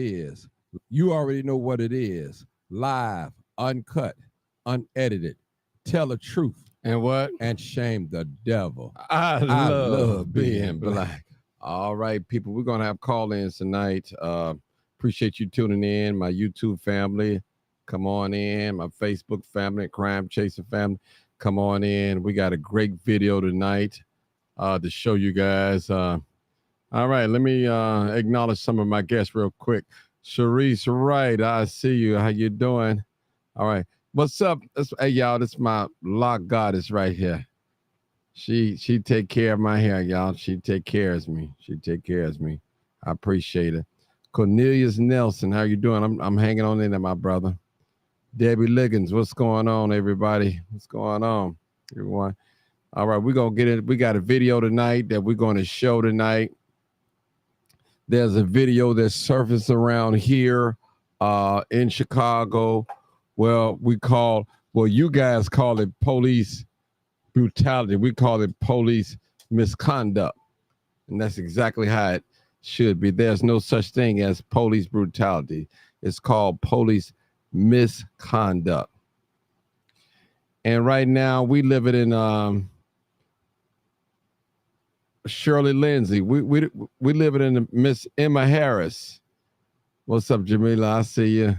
is. You already know what it is. Live, uncut, unedited. Tell the truth. And what? And shame the devil. I love being black. black. All right, people, we're going to have call-ins tonight. Appreciate you tuning in, my YouTube family. Come on in, my Facebook family, Crime Chaser family. Come on in. We got a great video tonight to show you guys. All right, let me acknowledge some of my guests real quick. Sharice Wright, I see you. How you doing? All right. What's up? Hey, y'all, this is my lock goddess right here. She take care of my hair, y'all. She take care of me. She take care of me. I appreciate it. Cornelius Nelson, how you doing? I'm hanging on in there, my brother. Debbie Liggins, what's going on, everybody? What's going on, everyone? All right, we're going to get it. We got a video tonight that we're going to show tonight. There's a video that surfaced around here in Chicago. Well, you guys call it police brutality. We call it police misconduct. And that's exactly how it should be. There's no such thing as police brutality. It's called police misconduct. And right now we live it in Shirley Lindsay. We live it in Miss Emma Harris. What's up, Jamila? I see you.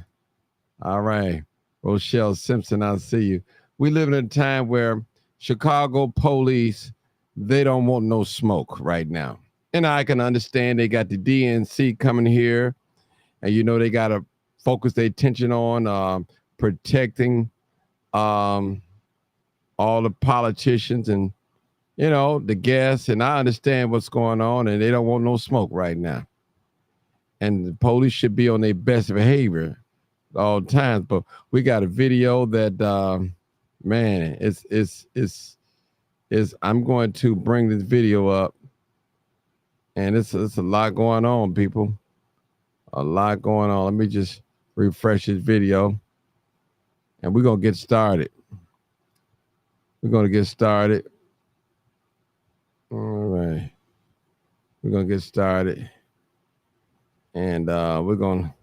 All right. Rochelle Simpson, I see you. We live in a time where Chicago police, they don't want no smoke right now. And I can understand they got the DNC coming here, and they got to focus their attention on protecting all the politicians and the guests. And I understand what's going on, and they don't want no smoke right now. And the police should be on their best behavior all times. But we got a video that man, it's I'm going to bring this video up, and it's a lot going on, people. A lot going on. Let me just refresh this video, and we're gonna get started. We're gonna get started. All right, we're gonna get started, and we're gonna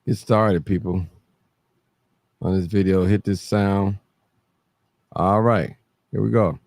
get started, people. On this video, hit this sound. All right, here we go.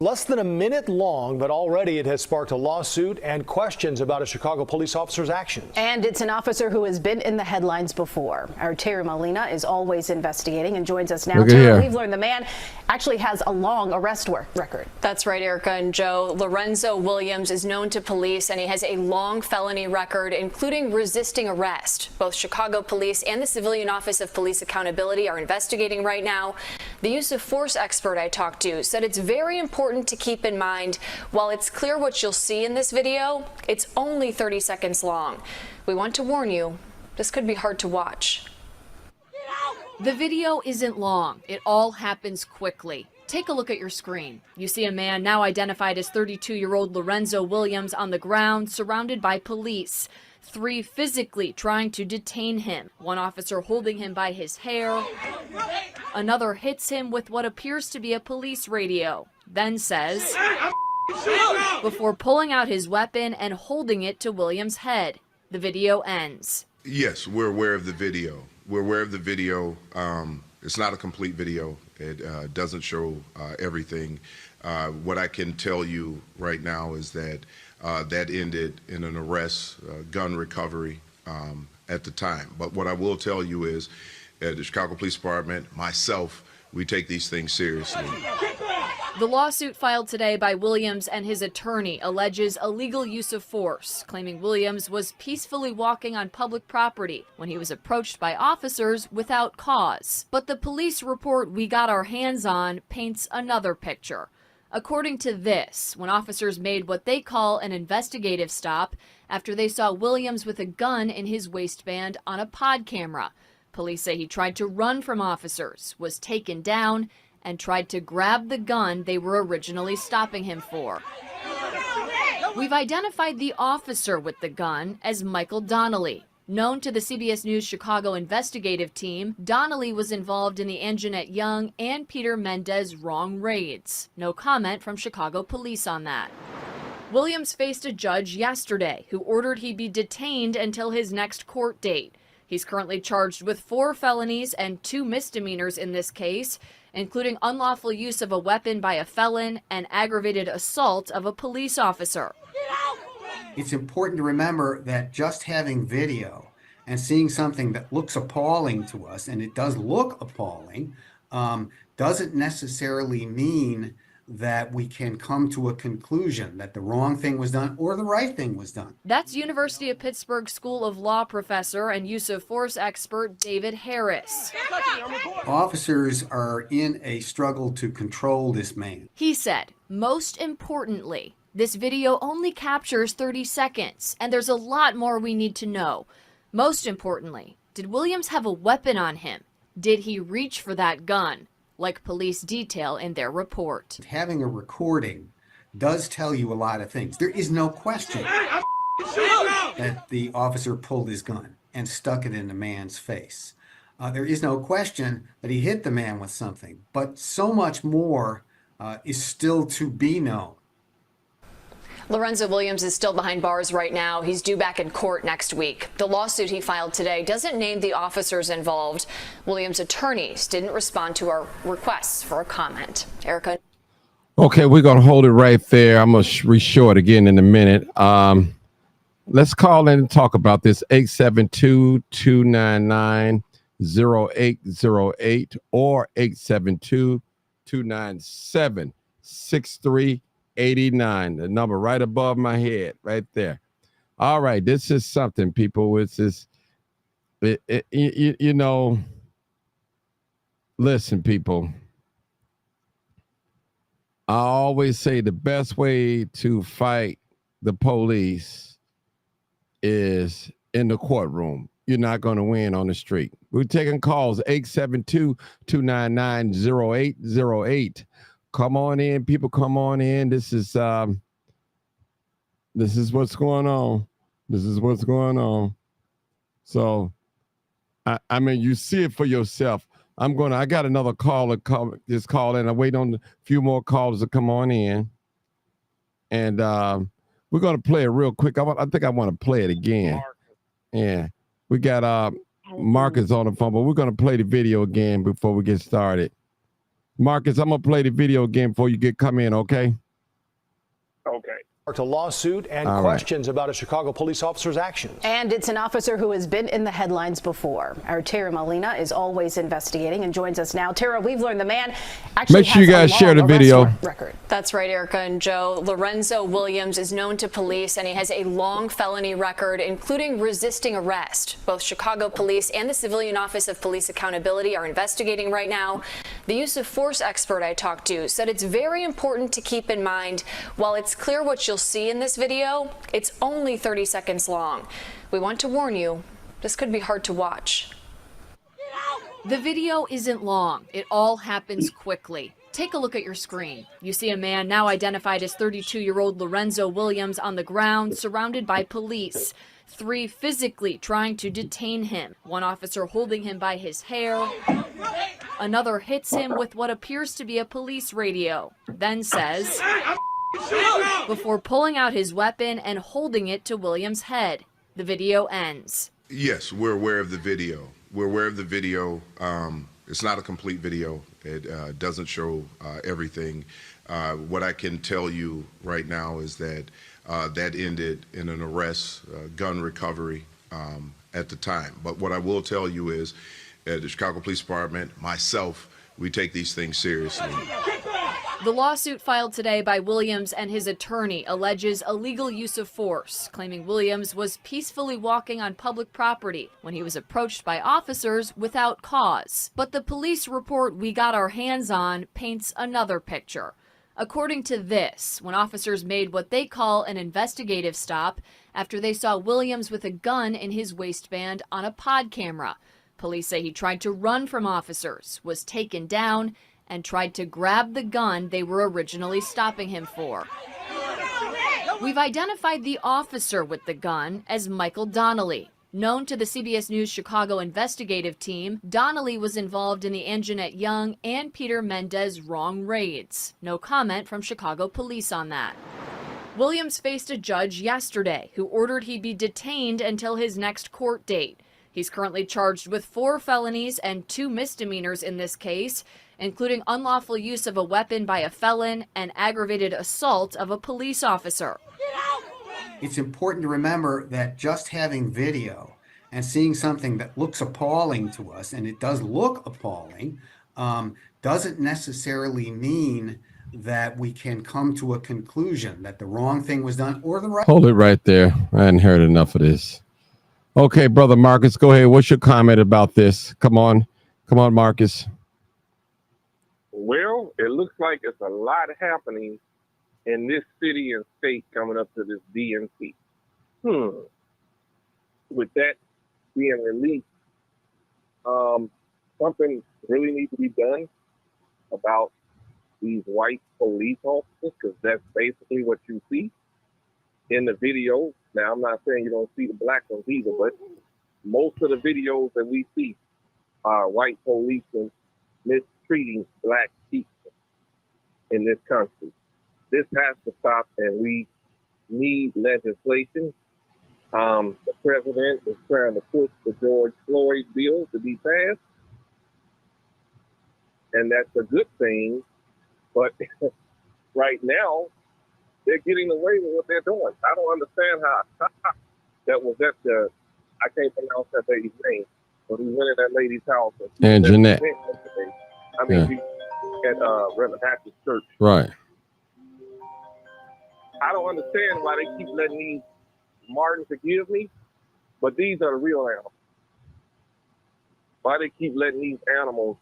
Less than a minute long, but already it has sparked a lawsuit and questions about a Chicago police officer's actions. And it's an officer who has been in the headlines before. Our Terry Molina is always investigating and joins us now. Terry, we've learned the man actually has a long arrest record. That's right, Erica and Joe. Lorenzo Williams is known to police, and he has a long felony record, including resisting arrest. Both Chicago police and the Civilian Office of Police Accountability are investigating right now. The use of force expert I talked to said it's very important to keep in mind. While it's clear what you'll see in this video, it's only 30 seconds long. We want to warn you, this could be hard to watch. The video isn't long. It all happens quickly. Take a look at your screen. You see a man now identified as 32-year-old Lorenzo Williams on the ground, surrounded by police. 3 physically trying to detain him. One officer holding him by his hair. Another hits him with what appears to be a police radio, then says, before pulling out his weapon and holding it to Williams' head. The video ends. Yes, we're aware of the video. We're aware of the video. It's not a complete video. It doesn't show everything. What I can tell you right now is that that ended in an arrest, gun recovery at the time. But what I will tell you is, at the Chicago Police Department, myself, we take these things seriously. The lawsuit filed today by Williams and his attorney alleges illegal use of force, claiming Williams was peacefully walking on public property when he was approached by officers without cause. But the police report we got our hands on paints another picture. According to this, when officers made what they call an investigative stop after they saw Williams with a gun in his waistband on a pod camera. Police say he tried to run from officers, was taken down, and tried to grab the gun they were originally stopping him for. We've identified the officer with the gun as Michael Donnelly. Known to the CBS News Chicago investigative team, Donnelly was involved in the Anjanette Young and Peter Mendez wrong raids. No comment from Chicago police on that. Williams faced a judge yesterday who ordered he be detained until his next court date. He's currently charged with 4 felonies and 2 misdemeanors in this case, including unlawful use of a weapon by a felon and aggravated assault of a police officer. It's important to remember that just having video and seeing something that looks appalling to us, and it does look appalling, doesn't necessarily mean that we can come to a conclusion that the wrong thing was done or the right thing was done. That's University of Pittsburgh School of Law professor and use of force expert David Harris. Officers are in a struggle to control this man. He said, most importantly, this video only captures 30 seconds, and there's a lot more we need to know. Most importantly, did Williams have a weapon on him? Did he reach for that gun, like police detail in their report? Having a recording does tell you a lot of things. There is no question that the officer pulled his gun and stuck it in the man's face. There is no question that he hit the man with something, but so much more is still to be known. Lorenzo Williams is still behind bars right now. He's due back in court next week. The lawsuit he filed today doesn't name the officers involved. Williams' attorneys didn't respond to our requests for a comment. Erica. Okay, we're going to hold it right there. I'm going to re-show it again in a minute. Let's call in and talk about this. 872-299-0808 or 872-297-6389. The number right above my head, right there. All right, this is something, people. It's this, you know, listen, people. I always say the best way to fight the police is in the courtroom. You're not going to win on the street. We're taking calls, 872-299-0808. Come on in, people. Come on in. This is what's going on. This is what's going on. So, I mean, you see it for yourself. I got another caller. Just call in. I wait on a few more callers to come on in, and we're gonna play it real quick. I think I want to play it again. Yeah, we got Marcus on the phone, but we're gonna play the video again before we get started. Marcus, I'm going to play the video again before you come in, okay? Okay. A lawsuit and questions about a Chicago police officer's actions. And it's an officer who has been in the headlines before. Our Tara Molina is always investigating and joins us now. Tara, we've learned the man actually Make sure you guys share the video. Record. That's right, Erica and Joe. Lorenzo Williams is known to police, and he has a long felony record, including resisting arrest. Both Chicago police and the Civilian Office of Police Accountability are investigating right now. The use of force expert I talked to said it's very important to keep in mind, while it's clear what you'll see in this video, it's only 30 seconds long. We want to warn you, this could be hard to watch. The video isn't long. It all happens quickly. Take a look at your screen. You see a man now identified as 32-year-old Lorenzo Williams on the ground, surrounded by police. 3 physically trying to detain him. One officer holding him by his hair. Another hits him with what appears to be a police radio, then says, before pulling out his weapon and holding it to Williams' head. The video ends. Yes, we're aware of the video. We're aware of the video. It's not a complete video. It doesn't show everything. What I can tell you right now is that that ended in an arrest, gun recovery at the time. But what I will tell you is the Chicago Police Department, myself, we take these things seriously. The lawsuit filed today by Williams and his attorney alleges illegal use of force, claiming Williams was peacefully walking on public property when he was approached by officers without cause. But the police report we got our hands on paints another picture. According to this, when officers made what they call an investigative stop after they saw Williams with a gun in his waistband on a pod camera. Police say he tried to run from officers, was taken down, and tried to grab the gun they were originally stopping him for. We've identified the officer with the gun as Michael Donnelly. Known to the CBS News Chicago investigative team, Donnelly was involved in the Anjanette Young and Peter Mendez wrong raids. No comment from Chicago police on that. Williams faced a judge yesterday who ordered he be detained until his next court date. He's currently charged with 4 felonies and 2 misdemeanors in this case, including unlawful use of a weapon by a felon and aggravated assault of a police officer. It's important to remember that just having video and seeing something that looks appalling to us, and it does look appalling, doesn't necessarily mean that we can come to a conclusion that the wrong thing was done or the right. Hold it right there. I hadn't heard enough of this. Okay, Brother Marcus, go ahead. What's your comment about this? Come on, Marcus. Well, it looks like it's a lot happening in this city and state coming up to this DNC. With that being released, something really needs to be done about these white police officers, because that's basically what you see in the video. Now, I'm not saying you don't see the black ones either, but most of the videos that we see are white policemen mistreating black people in this country. This has to stop, and we need legislation. The president is trying to push the George Floyd bill to be passed, and that's a good thing. But right now, they're getting away with what they're doing. I don't understand how that was at the, I can't pronounce that lady's name, but he went in that lady's house. And Jeanette. I mean, at Reverend Baptist Church. Right. I don't understand why they keep letting these, Martin, forgive me, but these are the real animals. Why they keep letting these animals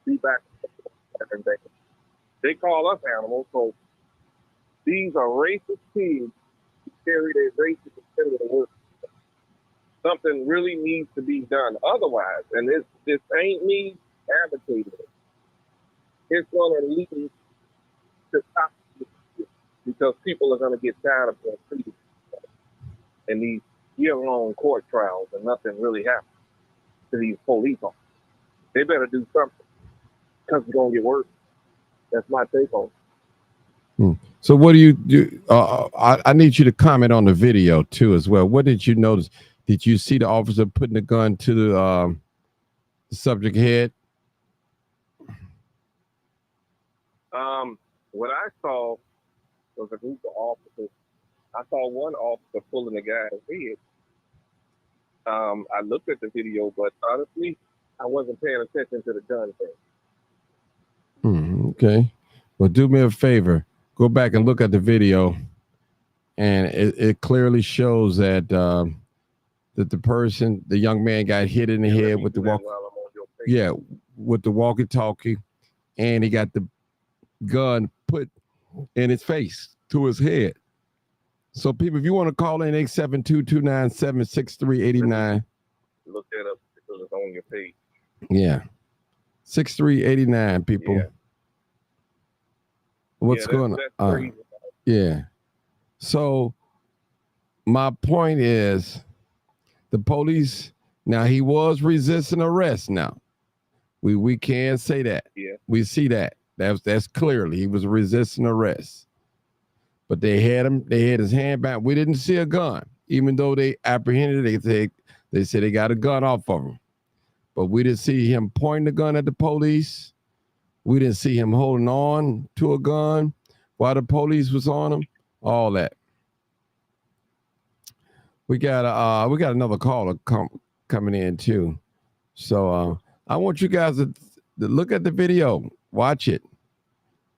be back every day. They call us animals, so these are racist pigs who carry their racist agenda to work. Something really needs to be done. Otherwise, and this ain't me advocating it, it's going to lead to top, because people are going to get tired of being treated in these year-long court trials and nothing really happens to these police officers. They better do something, because it's going to get worse. That's my take on it. So what do you do? I need you to comment on the video too as well. What did you notice? Did you see the officer putting the gun to the subject head? What I saw was a group of officers. I saw one officer pulling the guy's head. I looked at the video, but honestly, I wasn't paying attention to the gun thing. Okay. Well, do me a favor. Go back and look at the video. And it clearly shows that that the young man got hit in the head with the with the walkie-talkie, and he got the gun put in his face to his head. So people, if you want to call in 872-297-6389. Look that up because it's on your page. Yeah. 6389, people. Yeah. What's going on? Yeah. So my point is, the police, now he was resisting arrest. Now we can't say that. Yeah. We see that. That's clearly he was resisting arrest. But they had his hand back. We didn't see a gun, even though they apprehended it. They said they got a gun off of him. But we didn't see him pointing the gun at the police. We didn't see him holding on to a gun while the police was on him. All that. We got another caller coming in too. So I want you guys to look at the video. Watch it.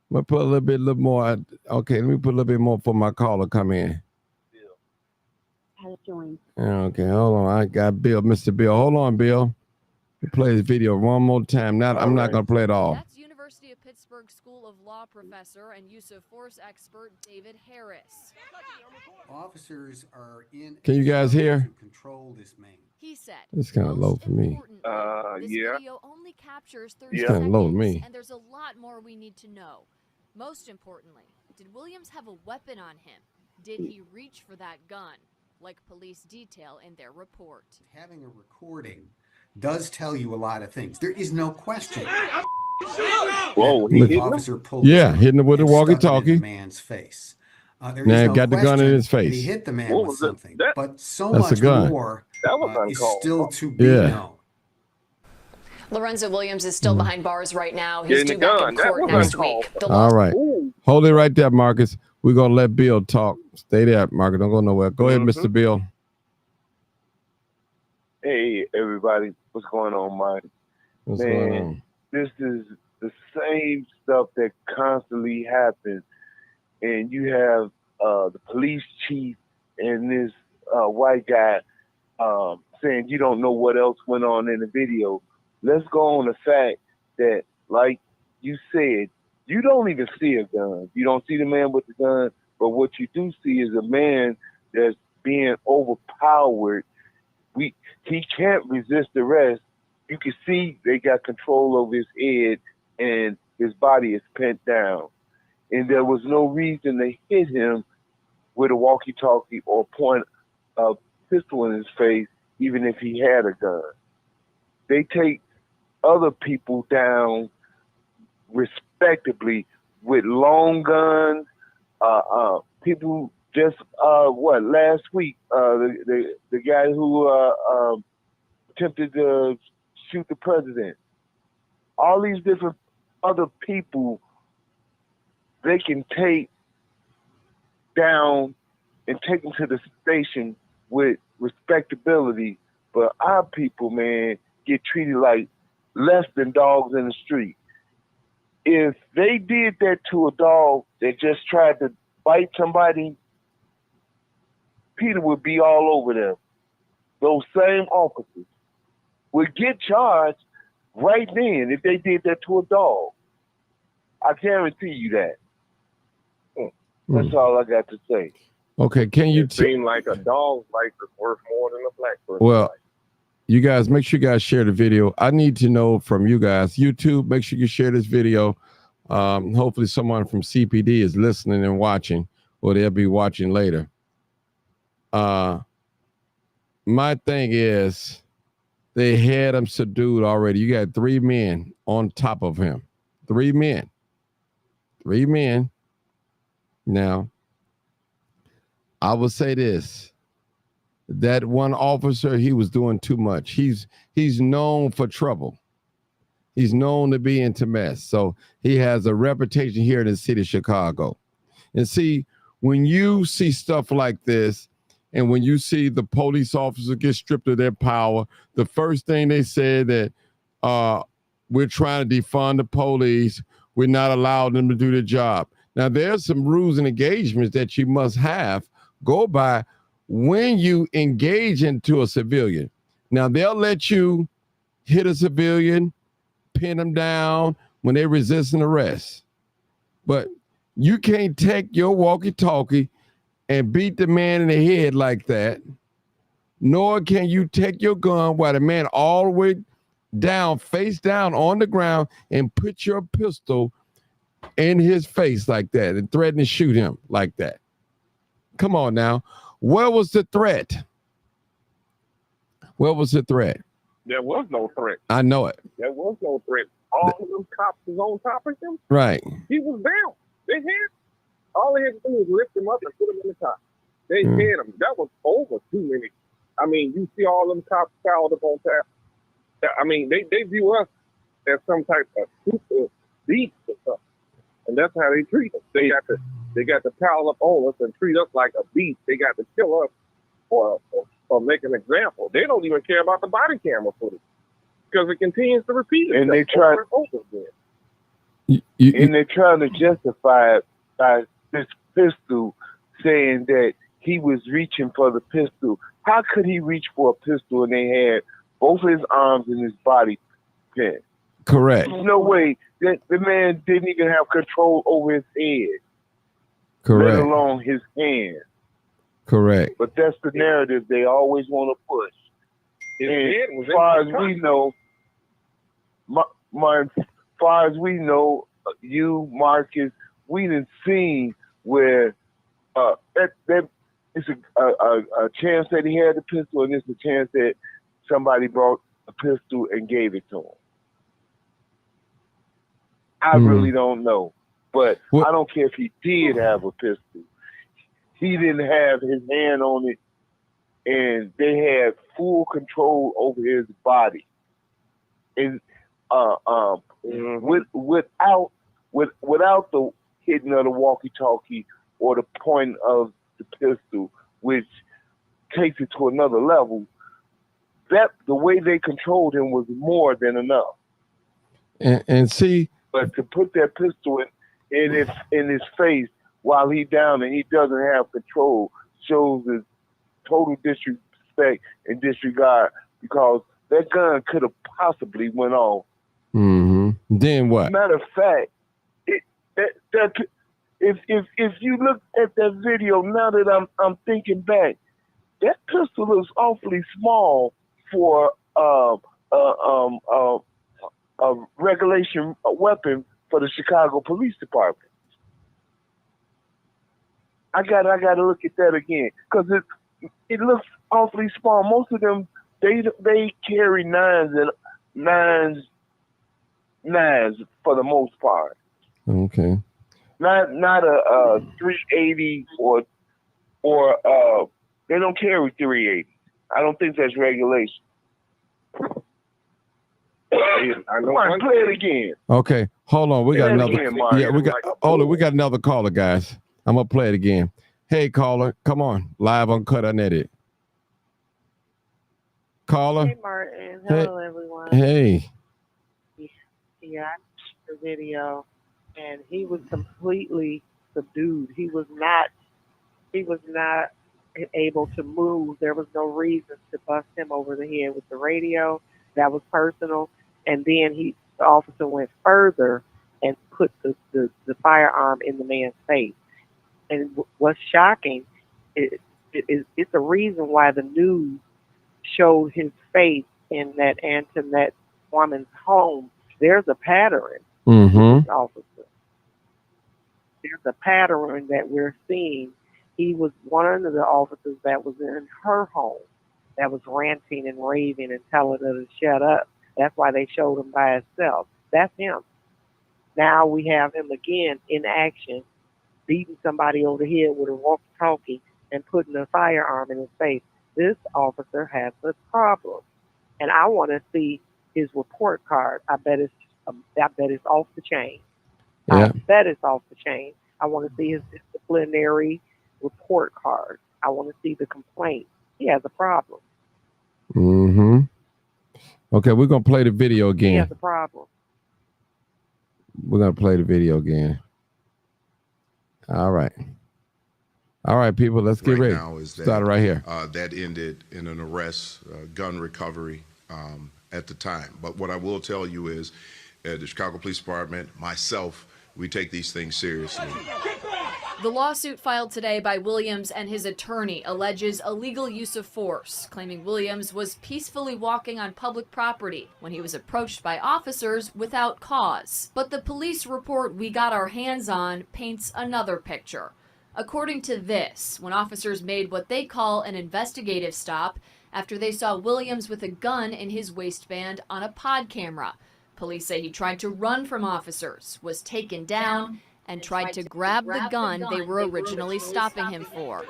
I'm gonna put a little more. Okay, let me put a little bit more for my caller come in. Okay, hold on. I got Bill, Mr. Bill. Hold on, Bill. Play the video one more time. I'm not gonna play it all. That's University of Pittsburgh School of Law professor and use of force expert David Harris. Officers are in. Can you guys hear? To control this man. He said, it's kind of low for me. This yeah. video only captures 30 It's kind of low to me. And there's a lot more we need to know. Most importantly, did Williams have a weapon on him? Did he reach for that gun, like police detail in their report? Having a recording does tell you a lot of things. There is no question. Whoa, the officer pulled hitting it with a walkie-talkie. the man's face. There Now is he no got the gun in question his that he face. hit the man What with was it? something, That- but so That's a much gun. more That was is uncalled still for. to be Yeah. known. Lorenzo Williams is still behind bars right now. He's Getting the due back in gun. That court was next uncalled week. The for. law All right. Ooh. Hold it right there, Marcus. We're going to let Bill talk. Stay there, Marcus. Don't go nowhere. Go ahead, Mr. Bill. Hey, everybody. What's going on, Mike? What's Man, going on? This is the same stuff that constantly happens. And you have the police chief and this white guy saying you don't know what else went on in the video. Let's go on the fact that, like you said, you don't even see a gun. You don't see the man with the gun, but what you do see is a man that's being overpowered. He can't resist arrest. You can see they got control over his head and his body is pent down. And there was no reason to hit him with a walkie-talkie or point a pistol in his face, even if he had a gun. They take other people down respectably with long guns. People just last week the guy who attempted to shoot the president. All these different other people they can take down and take them to the station with respectability, but our people, man, get treated like less than dogs in the street. If they did that to a dog that just tried to bite somebody, Peter would be all over them. Those same officers would get charged right then if they did that to a dog. I guarantee you that. That's all I got to say. Okay, can you It seemed like a dog's life is worth more than a black person's Well, life. you guys, make sure you guys share the video. I need to know from you guys. YouTube, make sure you share this video. Hopefully someone from CPD is listening and watching, or they'll be watching later. My thing is, they had him subdued already. You got 3 men on top of him. 3 men. 3 men. Now, I will say this. That one officer, he was doing too much. He's known for trouble. He's known to be into mess. So he has a reputation here in the city of Chicago. And see, when you see stuff like this, and when you see the police officers get stripped of their power, the first thing they said that we're trying to defund the police. We're not allowing them to do their job. Now, there's some rules and engagements that you must go by when you engage into a civilian. Now, they'll let you hit a civilian, pin them down when they resist an arrest. But you can't take your walkie-talkie and beat the man in the head like that, nor can you take your gun while the man all the way down, face down on the ground, and put your pistol in his face like that and threaten to shoot him like that. Come on now. Where was the threat? Where was the threat? There was no threat. I know it. There was no threat. All of them cops was on top of him. Right. He was down. They had all they had to do was lift him up and put him in the top. They had him. That was over 2 minutes. I mean, you see all them cops piled up on top. I mean, they view us as some type of super beast or something. And that's how they treat us. They got to pile up on us and treat us like a beast. They got to kill us or make an example. They don't even care about the body camera footage because it continues to repeat itself. And they try over again. And they're trying to justify it by this pistol, saying that he was reaching for the pistol. How could he reach for a pistol and they had both his arms and his body pinned? Correct. There's no way that the man didn't even have control over his head. Correct. Let alone his hand. Correct. But that's the narrative they always want to push. And as far as we know, as far as we know, you, Marcus, we didn't see where it's a chance that he had the pistol, and it's a chance that somebody brought a pistol and gave it to him. I really don't know. But I don't care if he did have a pistol. he didn't have his hand on it, and they had full control over his body. And without the hitting of the walkie-talkie or the point of the pistol, which takes it to another level, that the way they controlled him was more than enough. And see, but to put that pistol in his face while he's down and he doesn't have control shows his total disrespect and disregard, because that gun could have possibly went off. Mm-hmm. Then what? Matter of fact, if you look at that video, now that I'm thinking back, that pistol looks awfully small for a regulation weapon for the Chicago Police Department. I gotta look at that again, because it looks awfully small. Most of them they carry nines for the most part. Okay. Not a 380 or they don't carry 380. I don't think that's regulation. I know. Play it again. Okay, hold on. We got another. We got another caller, guys. I'm gonna play it again. Hey, caller, come on, live uncut unedited. Caller. Hey, Martin. Hello, everyone. Hey. Yeah, I watched the video, and he was completely subdued. He was not able to move. There was no reason to bust him over the head with the radio. That was personal. And then the officer went further and put the firearm in the man's face. And what's shocking is it's a reason why the news showed his face in that Antoinette woman's home. There's a pattern with this officer. There's a pattern that we're seeing. He was one of the officers that was in her home that was ranting and raving and telling her to shut up. That's why they showed him by himself. That's him. Now we have him again in action, beating somebody over the head with a walkie-talkie and putting a firearm in his face. This officer has a problem, and I want to see his report card. I bet it's off the chain. Yeah. I bet it's off the chain. I want to see his disciplinary report card. I want to see the complaint. He has a problem. Mm-hmm. Okay, we're gonna play the video again. He has a problem. We're gonna play the video again. All right, people. Let's get ready. Now is that, start it right here. That ended in an arrest, gun recovery at the time. But what I will tell you is, the Chicago Police Department, myself, we take these things seriously. The lawsuit filed today by Williams and his attorney alleges illegal use of force, claiming Williams was peacefully walking on public property when he was approached by officers without cause. But the police report we got our hands on paints another picture. According to this, when officers made what they call an investigative stop after they saw Williams with a gun in his waistband on a pod camera. Police say he tried to run from officers, was taken down, and tried to grab the gun they were originally stopping him for.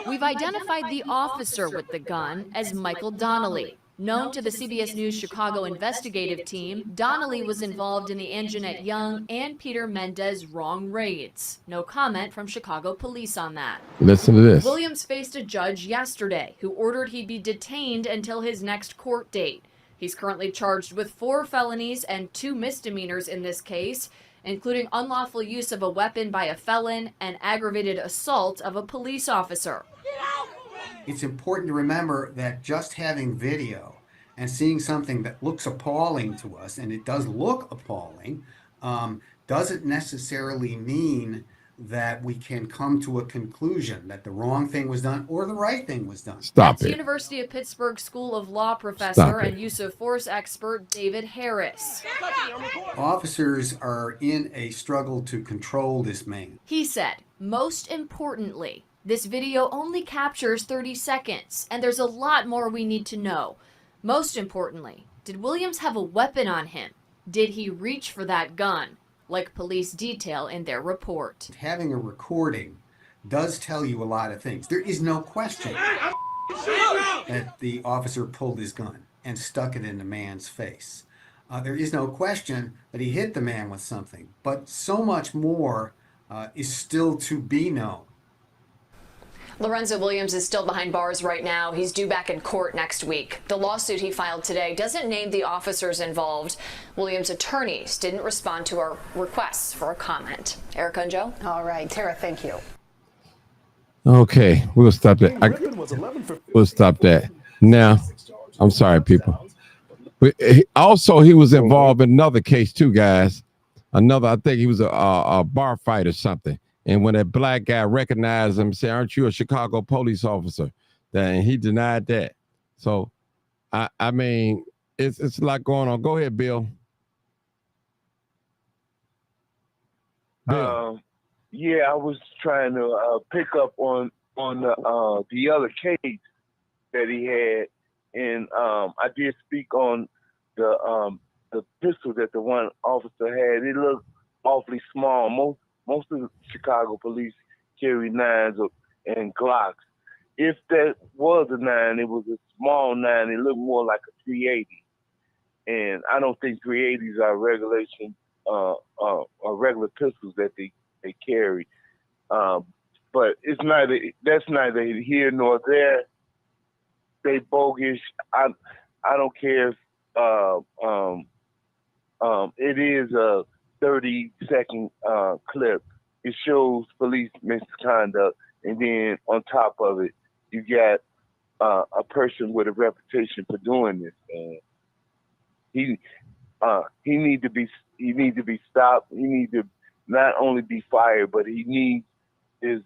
We've identified the officer with the gun as Michael Donnelly. Known to the CBS News Chicago investigative team, Donnelly was involved in the Anjanette Young and Peter Mendez wrong raids. No comment from Chicago police on that. Listen to this. Williams faced a judge yesterday who ordered he be detained until his next court date. He's currently charged with 4 felonies and 2 misdemeanors in this case, including unlawful use of a weapon by a felon and aggravated assault of a police officer. It's important to remember that just having video and seeing something that looks appalling to us, and it does look appalling, doesn't necessarily mean that we can come to a conclusion that the wrong thing was done or the right thing was done. That's University of Pittsburgh School of Law professor and use of force expert David Harris. Officers are in a struggle to control this man. He said, most importantly, this video only captures 30 seconds, and there's a lot more we need to know. Most importantly, did Williams have a weapon on him? Did he reach for that gun? Like police detail in their report. Having a recording does tell you a lot of things. There is no question that the officer pulled his gun and stuck it in the man's face. There is no question that he hit the man with something, but so much more is still to be known. Lorenzo Williams is still behind bars right now. He's due back in court next week. The lawsuit he filed today doesn't name the officers involved. Williams' attorneys didn't respond to our requests for a comment. Erica and Joe? All right, Tara, thank you. Okay, we'll stop that. We'll stop that. Now, I'm sorry, people. But also, he was involved in another case too, guys. I think he was a bar fight or something. And when that black guy recognized him, said, "Aren't you a Chicago police officer?" And he denied that. So, I mean, it's a lot going on. Go ahead, Bill. Yeah, I was trying to pick up on the other case that he had, and I did speak on the pistol that the one officer had. It looked awfully small. Most of the Chicago police carry 9s and Glocks. If that was a 9, it was a small 9. It looked more like a 380, and I don't think 380s are regular pistols that they carry. But it's that's neither here nor there. They bogus. I don't care if it is a 30-second clip. It shows police misconduct, and then on top of it, you got a person with a reputation for doing this. And he need to be stopped. He need to not only be fired, but he needs his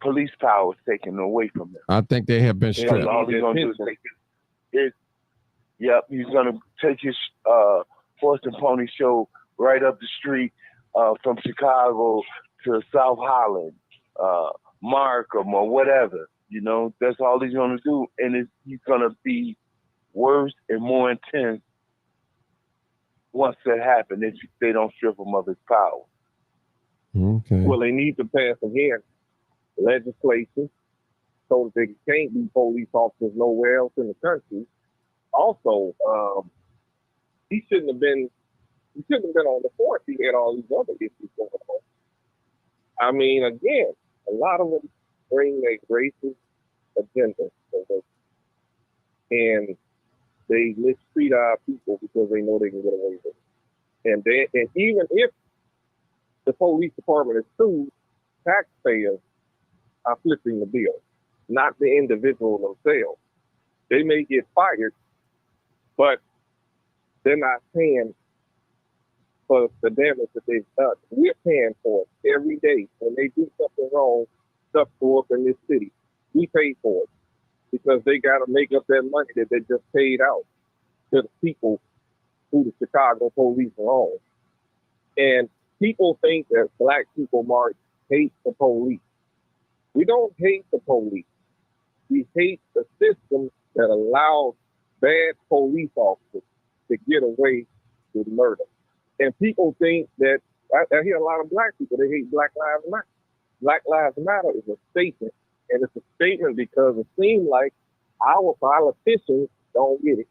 police powers taken away from him. I think they have been stripped. All he's gonna do is take it. Yep, he's gonna take his horse and pony show right up the street from Chicago to South Holland, Markham, or whatever. You know, that's all he's gonna do, and he's gonna be worse and more intense once that happens, if they don't strip him of his power. Okay. Well, they need to pass again legislation so that they can't be police officers nowhere else in the country. Also, he shouldn't have been on the force. He had all these other issues going on. I mean, again, a lot of them bring their racist agenda, and they mistreat our people because they know they can get away with it. And even if the police department is sued, taxpayers are flipping the bill, not the individual themselves. They may get fired, but they're not paying for the damage that they've done. We're paying for it every day. When they do something wrong, stuff go up in this city. We pay for it because they got to make up that money that they just paid out to the people who the Chicago police are on. And people think that black people, Mark, hate the police. We don't hate the police. We hate the system that allows bad police officers to get away with murder. And people think that, I hear a lot of black people, they hate Black Lives Matter. Black Lives Matter is a statement. And it's a statement because it seems like our politicians don't get it,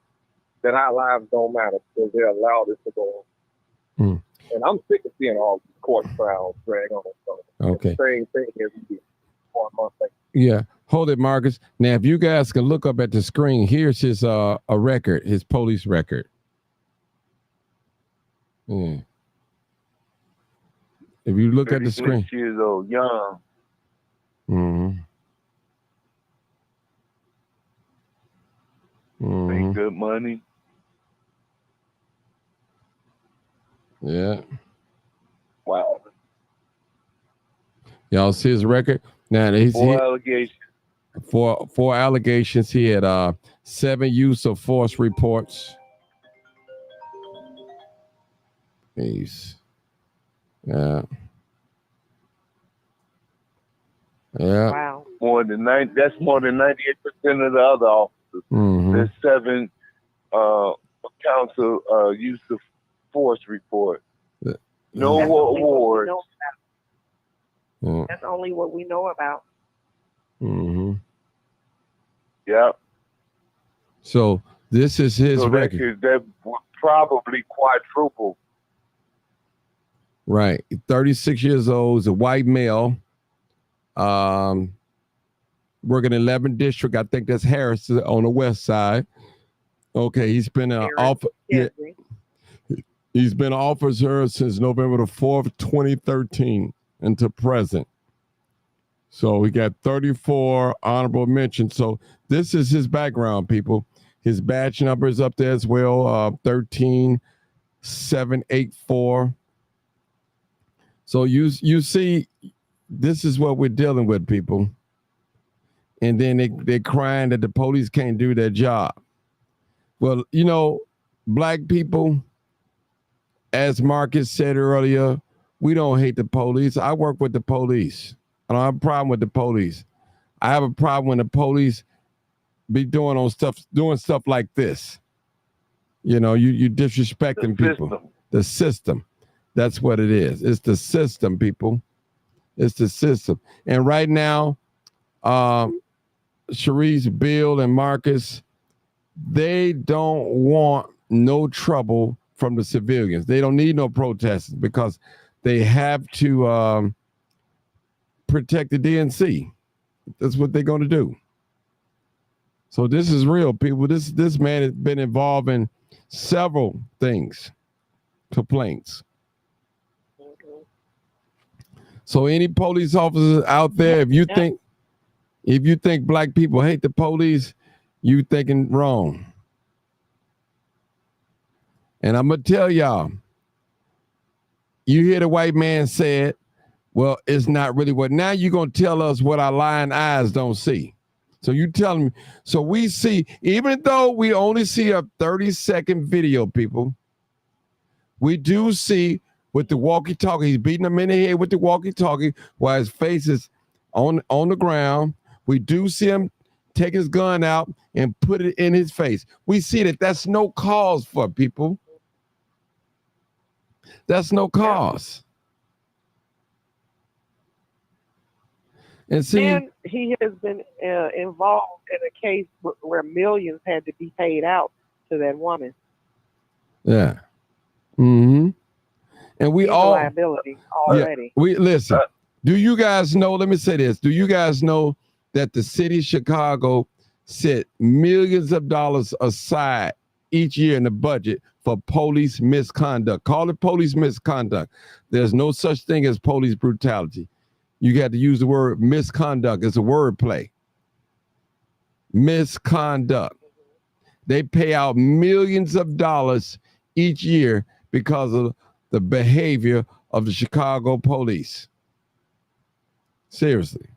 that our lives don't matter because they allow this to go on. And I'm sick of seeing all these court trials drag on. Okay. Same thing every year. 1 month later. Yeah. Hold it, Marcus. Now, if you guys can look up at the screen, here's his a record, his police record. Yeah. If you look at the screen. 36 years old, young. Make good money. Yeah. Wow. Y'all see his record? Now he's Four allegations. Four allegations. He had 7 use of force reports. Peace. Yeah. Yeah. Wow. That's more than 98% of the other officers. There's 7 counts of use of force report. No awards. That's only what we know about. Mm-hmm. Yeah. So this is his So record. that would probably quadruple. Right. 36 years old, is a white male. Working 11th district. I think that's Harris on the west side. Okay, he's been an officer. Yeah, he's been an officer since November the 4th, 2013 until present. So we got 34 honorable mentions. So this is his background, people. His badge number is up there as well, 13784. So you see, this is what we're dealing with, people. And then they're crying that the police can't do their job. Well, you know, black people, as Marcus said earlier, we don't hate the police. I work with the police. I don't have a problem with the police. I have a problem when the police be doing stuff like this. You know, you disrespecting people. The system. That's what it is. It's the system, people. It's the system. And right now, Sharice, Bill, and Marcus, they don't want no trouble from the civilians. They don't need no protests because they have to protect the DNC. That's what they're going to do. So this is real, people. This man has been involved in several things, complaints. So any police officers out there, if you think black people hate the police, you thinking wrong. And I'm gonna tell y'all, you hear the white man say it, well, it's not really what. Now you're gonna tell us what our lying eyes don't see. So you tell me. So we see, even though we only see a 30-second video, people, we do see with the walkie-talkie, he's beating him in the head with the walkie-talkie while his face is on the ground. We do see him take his gun out and put it in his face. We see that that's no cause for people. That's no cause. And see, and he has been involved in a case where millions had to be paid out to that woman. Yeah. Mm-hmm. And we He's all a liability already. Yeah, we listen. Do you guys know? Let me say this. Do you guys know that the city of Chicago set millions of dollars aside each year in the budget for police misconduct? Call it police misconduct. There's no such thing as police brutality. You got to use the word misconduct. It's a word play. Misconduct. They pay out millions of dollars each year because of the behavior of the Chicago police. Seriously.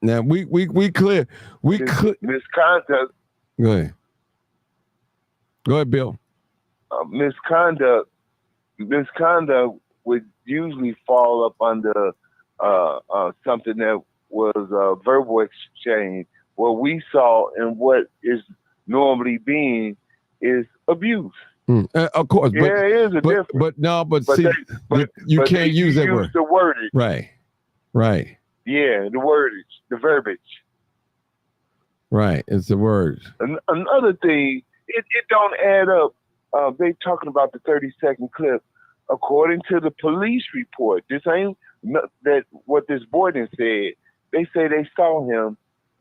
Now we clear. Misconduct. Go ahead. Go ahead, Bill. Misconduct would usually fall up under something that was verbal exchange. What we saw and what is normally being is abuse. Of course, yeah, it is a difference. But you can't use that word. The wordage. Right. Yeah, the wordage, the verbiage. Right, it's the word. Another thing, it don't add up. They talking about the 30-second clip. According to the police report, this ain't that what this boy done said. They say they saw him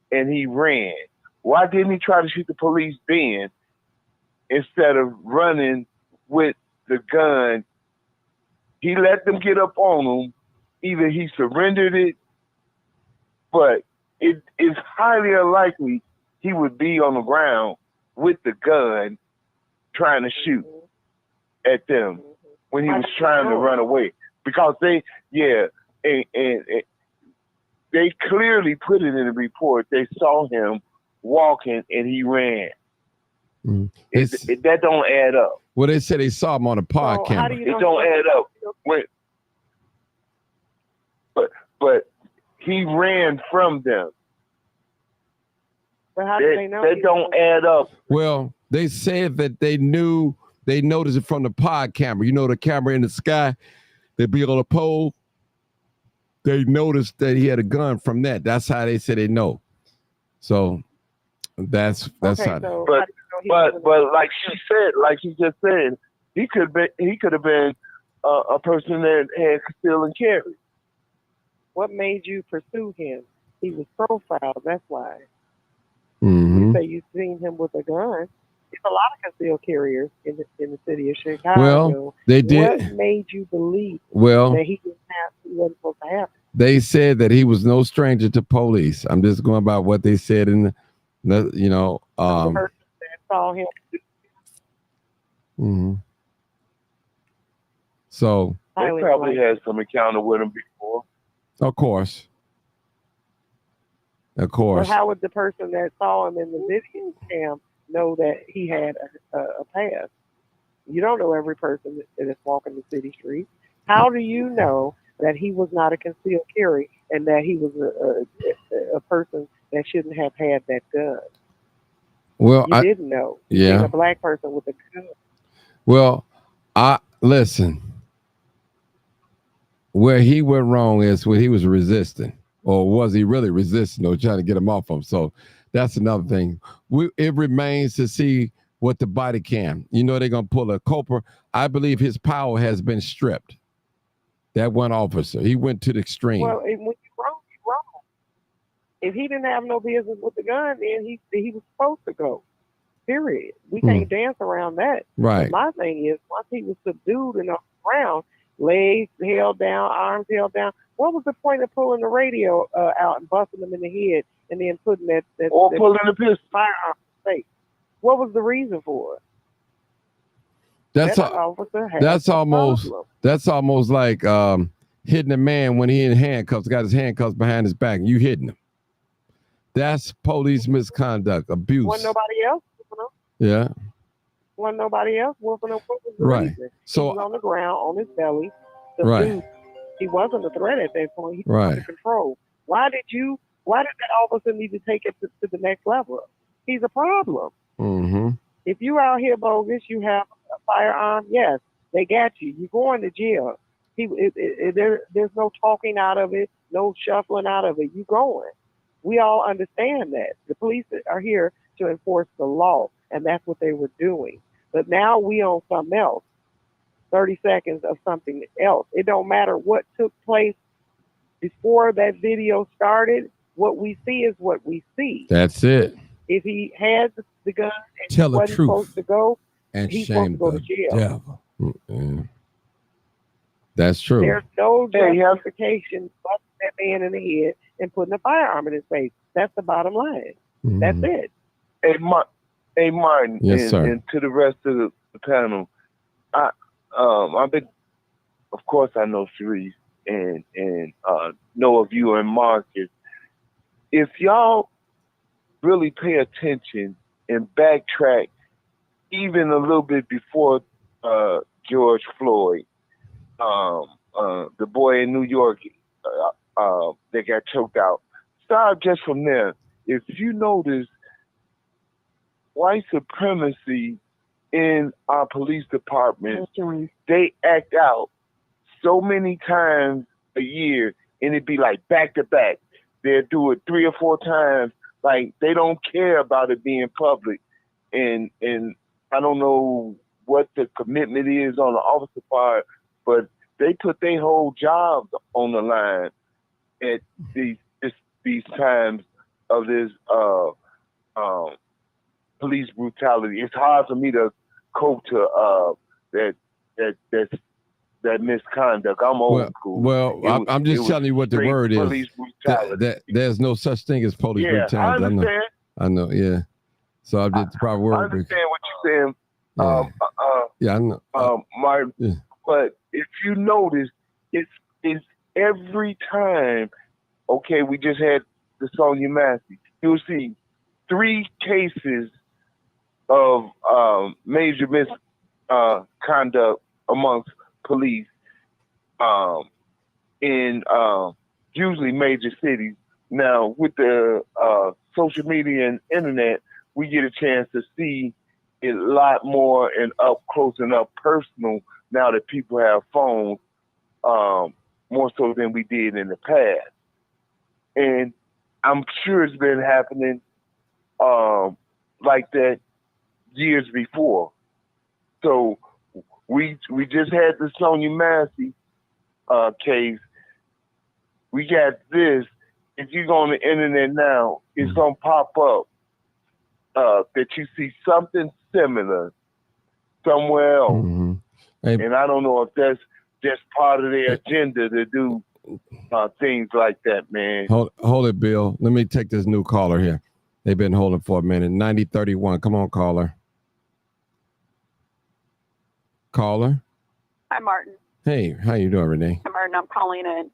and he ran. Why didn't he try to shoot the police then instead of running with the gun? He let them get up on him. Either he surrendered it, but it is highly unlikely he would be on the ground with the gun trying to shoot at them when he was trying to run away. Because they clearly put it in the report. They saw him walking and he ran. That don't add up. Well, they said they saw him on a pod camera. It don't add up. But he ran from them. But how do they know? That don't add up. Well, they said that they noticed it from the pod camera. You know, the camera in the sky, they'd be on a pole. they noticed that he had a gun from that. That's how they said they know. So that's Okay, how. so But like she just said, he could have been a person that had conceal and carry. what made you pursue him? He was profiled. That's why. Mm-hmm. You say you seen him with a gun. There's a lot of concealed carriers in the city of Chicago. Well, they did. What made you believe that he wasn't supposed to have it? They said that he was no stranger to police. I'm just going by what they said in the The person that saw him. Mm-hmm. So they probably had some encounter with him before. Of course. But how would the person that saw him in the video cam know that he had a pass? You don't know every person that is walking the city streets. How do you know that he was not a concealed carry and that he was a person that shouldn't have had that gun? Well, you didn't know. You yeah. a black person with a gun. Well, listen. Where he went wrong is when he was resisting, or was he really resisting, or trying to get him off him? So that's another thing. It remains to see what the body cam. They're gonna pull a culprit. I believe his power has been stripped. That one officer, he went to the extreme. Well, when you're wrong, you're wrong. If he didn't have no business with the gun, then he was supposed to go. Period. We can't dance around that. Right. But my thing is, once he was subdued and on the ground, legs held down, arms held down, what was the point of pulling the radio out and busting them in the head and then putting that pulling the pistol firearm in his face? What was the reason for it? That's almost like hitting a man when he in handcuffs, got his handcuffs behind his back, and you hitting him. That's police misconduct, abuse. Wasn't nobody else? Yeah. Wasn't nobody else? What was the right. reason? So he was on the ground, on his belly. Right. He wasn't a threat at that point. He was right. under control. Why did that officer need to take it to the next level? He's a problem. Mm-hmm. If you out here bogus, you have a firearm, yes, they got you. You're going to jail. There's no talking out of it, no shuffling out of it. You going. We all understand that. The police are here to enforce the law, and that's what they were doing. But now we on something else. 30 seconds of something else. It don't matter what took place before that video started. What we see is what we see. That's it. If he had the gun and tell he the wasn't truth supposed to go, and he's shame supposed to go to jail. devil. Mm-hmm. That's true. There's no justification busting that man in the head and putting a firearm in his face. That's the bottom line. Mm-hmm. That's it. Hey, Martin, yes, sir. And to the rest of the panel, I've been, of course, I know Sharice and know of you and Marcus. If y'all really pay attention and backtrack even a little bit before George Floyd, the boy in New York that got choked out, start just from there. If you notice, white supremacy in our police department, they act out so many times a year, and it'd be like back to back. They'll do it 3 or 4 times. Like, they don't care about it being public. And I don't know what the commitment is on the officer part, but they put their whole jobs on the line at these times of this police brutality. It's hard for me to cope to that misconduct. I'm old school. Well, I'm just telling you what the word is. Police brutality. There's no such thing as police brutality. I understand. I know. Yeah. So I did the proper word. I understand what you're saying. Yeah, I know. Martin. Yeah. But if you notice, it's every time. Okay, we just had the Sonia Massey. You'll see 3 cases of major misconduct amongst police in usually major cities. Now, with the social media and internet, we get a chance to see it a lot more and up close and up personal now that people have phones. more so than we did in the past. And I'm sure it's been happening like that years before. So we just had the Sonia Massey case. We got this. If you go on the internet now, it's gonna pop up that you see something similar somewhere else. Hey, and I don't know if that's just part of their agenda to do things like that, man. Hold it, Bill. Let me take this new caller here. They've been holding for a minute. 9031. Come on, caller. Caller. Hi, Martin. Hey, how you doing, Renee? Hi, Martin. I'm calling in.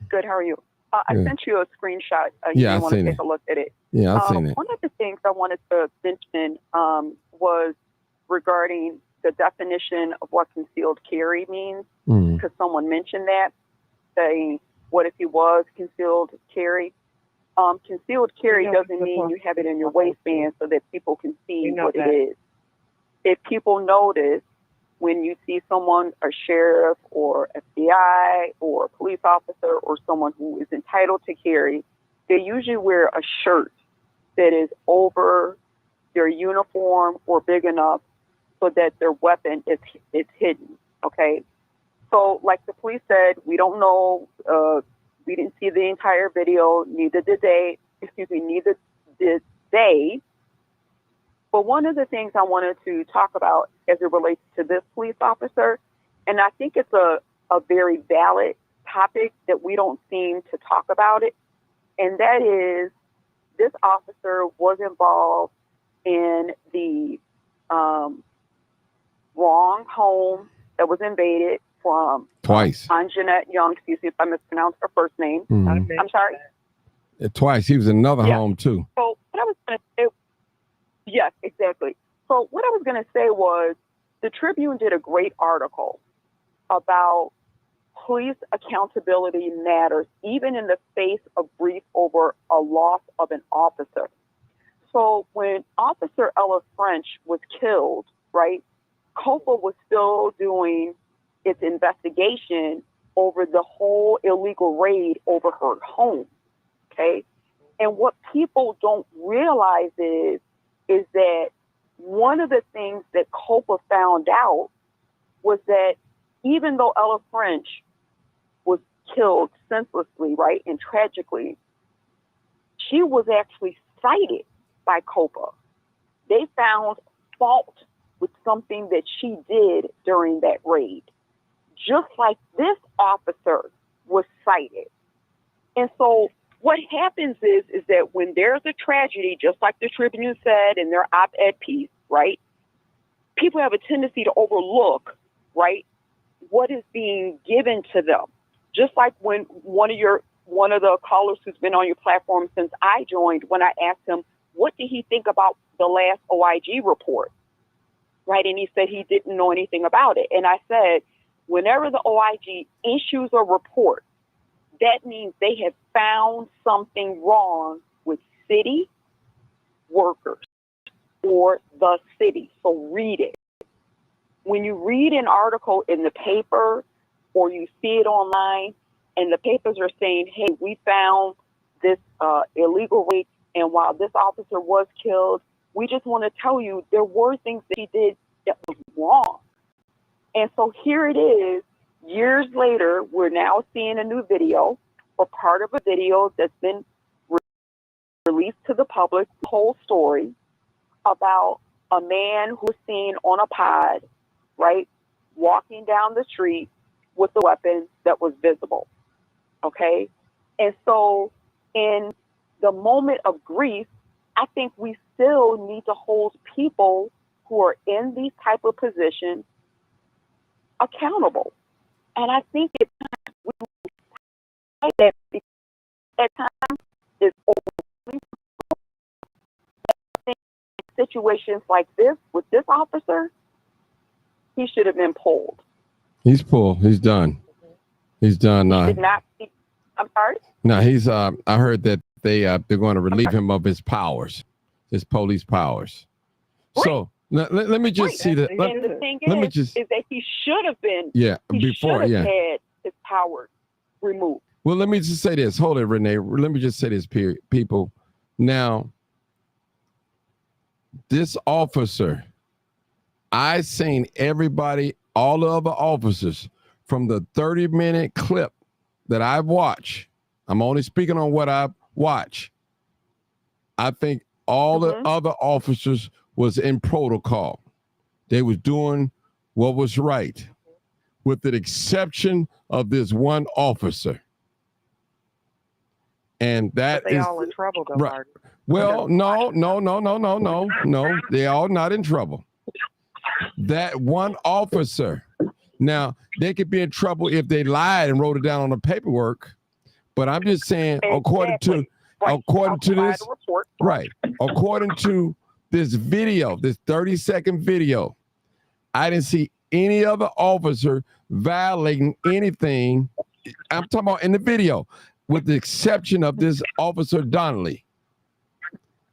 Good. How are you? I sent you a screenshot. Yeah, you want to take a look at it. Yeah, I've seen it. One of the things I wanted to mention was regarding the definition of what concealed carry means, because someone mentioned that, saying, what if he was concealed carry? Concealed carry doesn't mean you have it in your waistband so that people can see what it is. If people notice when you see someone, a sheriff or FBI or a police officer or someone who is entitled to carry, they usually wear a shirt that is over their uniform or big enough so that their weapon is hidden, okay? So like the police said, we don't know, we didn't see the entire video, neither did they. But one of the things I wanted to talk about as it relates to this police officer, and I think it's a very valid topic that we don't seem to talk about it, and that is this officer was involved in the wrong home that was invaded from twice. Anjanette Young, excuse me if I mispronounced her first name. I'm sorry. Twice. He was in another home too. So what I was going to say, yes, exactly. So what I was going to say was the Tribune did a great article about police accountability matters, even in the face of grief over a loss of an officer. So when Officer Ella French was killed, right, COPA was still doing its investigation over the whole illegal raid over her home, okay? And what people don't realize is that one of the things that COPA found out was that even though Ella French was killed senselessly, right, and tragically, she was actually cited by COPA. They found fault with something that she did during that raid, just like this officer was cited. And so what happens is that when there's a tragedy, just like the Tribune said in their op-ed piece, right, people have a tendency to overlook, right, what is being given to them. Just like when one of the callers who's been on your platform since I joined, when I asked him, what did he think about the last OIG report, right? And he said he didn't know anything about it. And I said, whenever the OIG issues a report, that means they have found something wrong with city workers or the city. So read it. When you read an article in the paper or you see it online and the papers are saying, hey, we found this illegal raid, and while this officer was killed, we just want to tell you there were things that he did that was wrong. And so here it is, years later, we're now seeing a new video or part of a video that's been released to the public, the whole story about a man who was seen on a pod, right, walking down the street with a weapon that was visible, okay? And so in the moment of grief, I think we still need to hold people who are in these type of positions accountable. And I think at times we say that because at times it's overwhelming. I think in situations like this with this officer, he should have been pulled. He's pulled. He's done. He's done. He did not. I'm sorry? No, he's. I heard that they're going to relieve him of his powers, his police powers. Right. So let me just see that. And the thing is that he should have been. Yeah, he before. should Yeah. have had his powers removed. Well, let me just say this. Hold it, Renee. Let me just say this, people. Now, this officer, I seen everybody, all the other officers, from the 30-minute clip that I've watched. I'm only speaking on what I've watched. I think all the other officers was in protocol. They was doing what was right, with the exception of this one officer. And that But they is all in trouble, though, right. Martin. Well, no. They all not in trouble. That one officer. Now, they could be in trouble if they lied and wrote it down on the paperwork. But I'm just saying, according to this, right, according to this video, this 30-second video, I didn't see any other officer violating anything. I'm talking about in the video, with the exception of this officer Donnelly.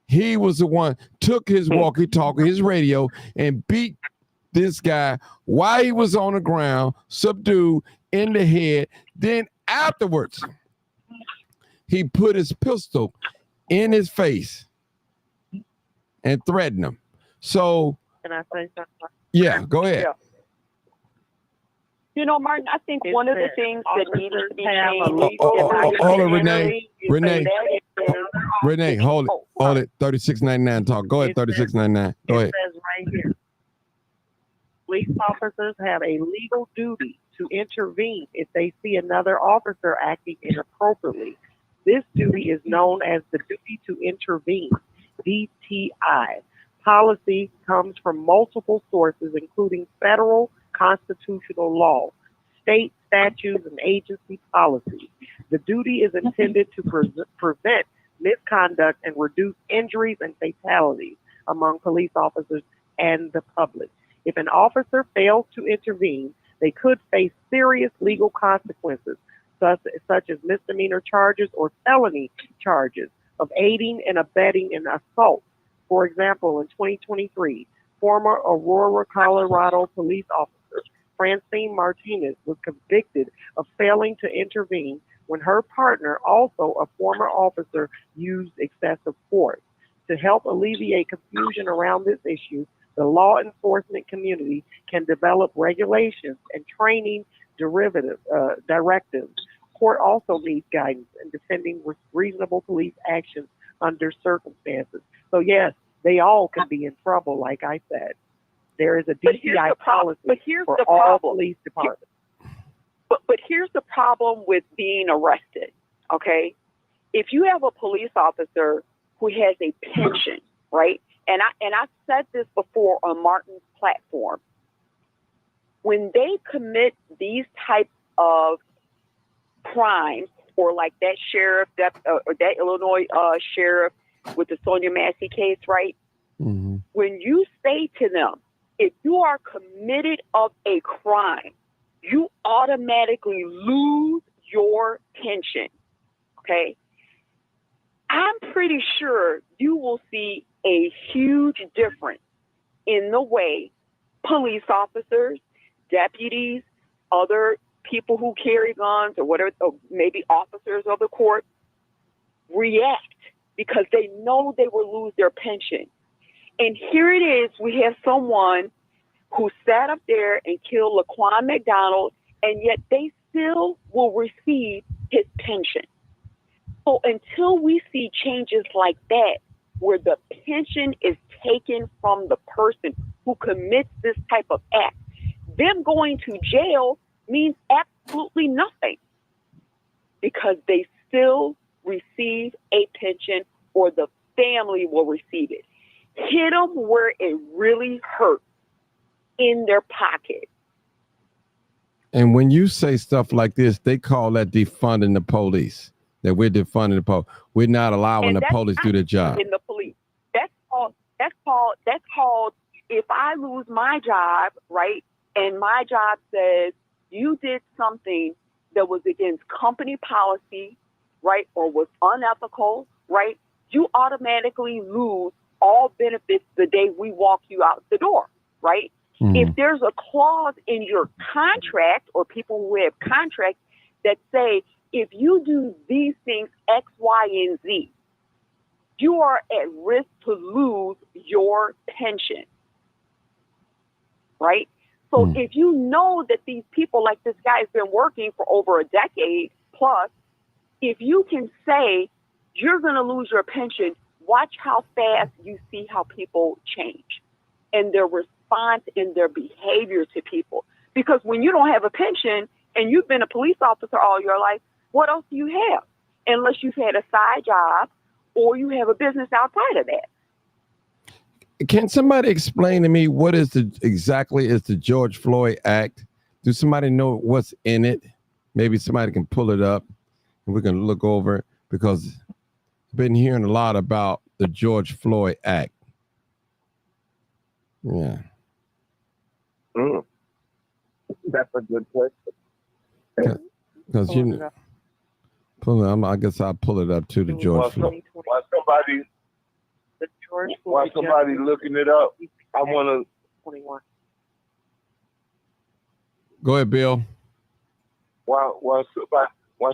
He was the one took his walkie-talkie, his radio, and beat this guy while he was on the ground, subdued in the head. Then afterwards, he put his pistol in his face and threatened him. So, can I say something? Yeah, go ahead. Yeah. You know, Martin, I think one of the things that needs to be changed. Hold on, Renee. Renee, hold it. 3699 talk. Go ahead, 3699. Go ahead. It says right here, police officers have a legal duty to intervene if they see another officer acting inappropriately. This duty is known as the duty to intervene, DTI. Policy comes from multiple sources, including federal constitutional law, state statutes, and agency policies. The duty is intended to prevent misconduct and reduce injuries and fatalities among police officers and the public. If an officer fails to intervene, they could face serious legal consequences, such as misdemeanor charges or felony charges of aiding and abetting an assault. For example, in 2023, former Aurora, Colorado police officer Francine Martinez was convicted of failing to intervene when her partner, also a former officer, used excessive force. To help alleviate confusion around this issue, the law enforcement community can develop regulations and training directives. Court also needs guidance in defending reasonable police actions under circumstances. So yes, they all can be in trouble, like I said. There is a DTI policy for all police departments. But here's the problem with being arrested, okay? If you have a police officer who has a pension, right? And I've said this before on Martin's platform. When they commit these types of crimes, or like that sheriff, or that Illinois sheriff with the Sonia Massey case, right? Mm-hmm. When you say to them, if you are committed of a crime, you automatically lose your pension, okay? I'm pretty sure you will see a huge difference in the way police officers, deputies, other people who carry guns or whatever, or maybe officers of the court react, because they know they will lose their pension. And here it is, we have someone who sat up there and killed Laquan McDonald, and yet they still will receive his pension. So until we see changes like that, where the pension is taken from the person who commits this type of act, them going to jail means absolutely nothing, because they still receive a pension, or the family will receive it. Hit them where it really hurts, in their pocket. And when you say stuff like this, they call that defunding the police. That we're defunding the police. We're not allowing the police to do their job. In the police, that's called. If I lose my job, right, and my job says you did something that was against company policy, right, or was unethical, right, you automatically lose all benefits the day we walk you out the door, right? If there's a clause in your contract or people who have contracts that say, if you do these things, X, Y, and Z, you are at risk to lose your pension, right? So if you know that these people, like this guy, has been working for over a decade plus, if you can say you're going to lose your pension, watch how fast you see how people change and their response and their behavior to people. Because when you don't have a pension and you've been a police officer all your life, what else do you have? Unless you've had a side job or you have a business outside of that. Can somebody explain to me what is exactly the George Floyd Act? Do somebody know what's in it? Maybe somebody can pull it up and we can look over it, because I've been hearing a lot about the George Floyd Act. Yeah. That's a good question. Because I guess I'll pull it up to the George Floyd. While somebody looking it up, I want to. 21. Go ahead, Bill. While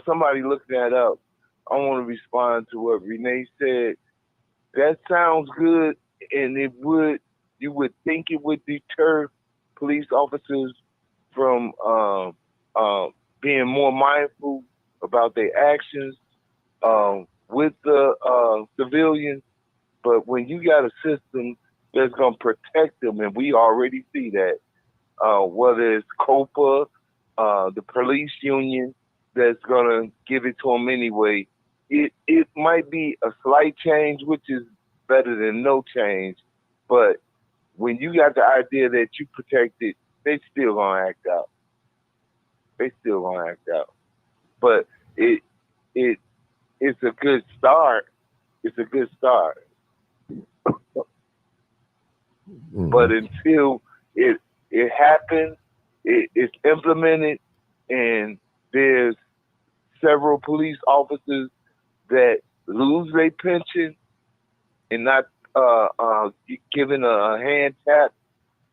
somebody looking that up, I want to respond to what Renee said. That sounds good, and you would think it would deter police officers from being more mindful about their actions with the civilians. But when you got a system that's going to protect them, and we already see that, whether it's COPA, the police union that's going to give it to them anyway, it might be a slight change, which is better than no change. But when you got the idea that you protect it, they still going to act out. But it's a good start. It's a good start. But until it happens, it's implemented, and there's several police officers that lose their pension and not given a hand tap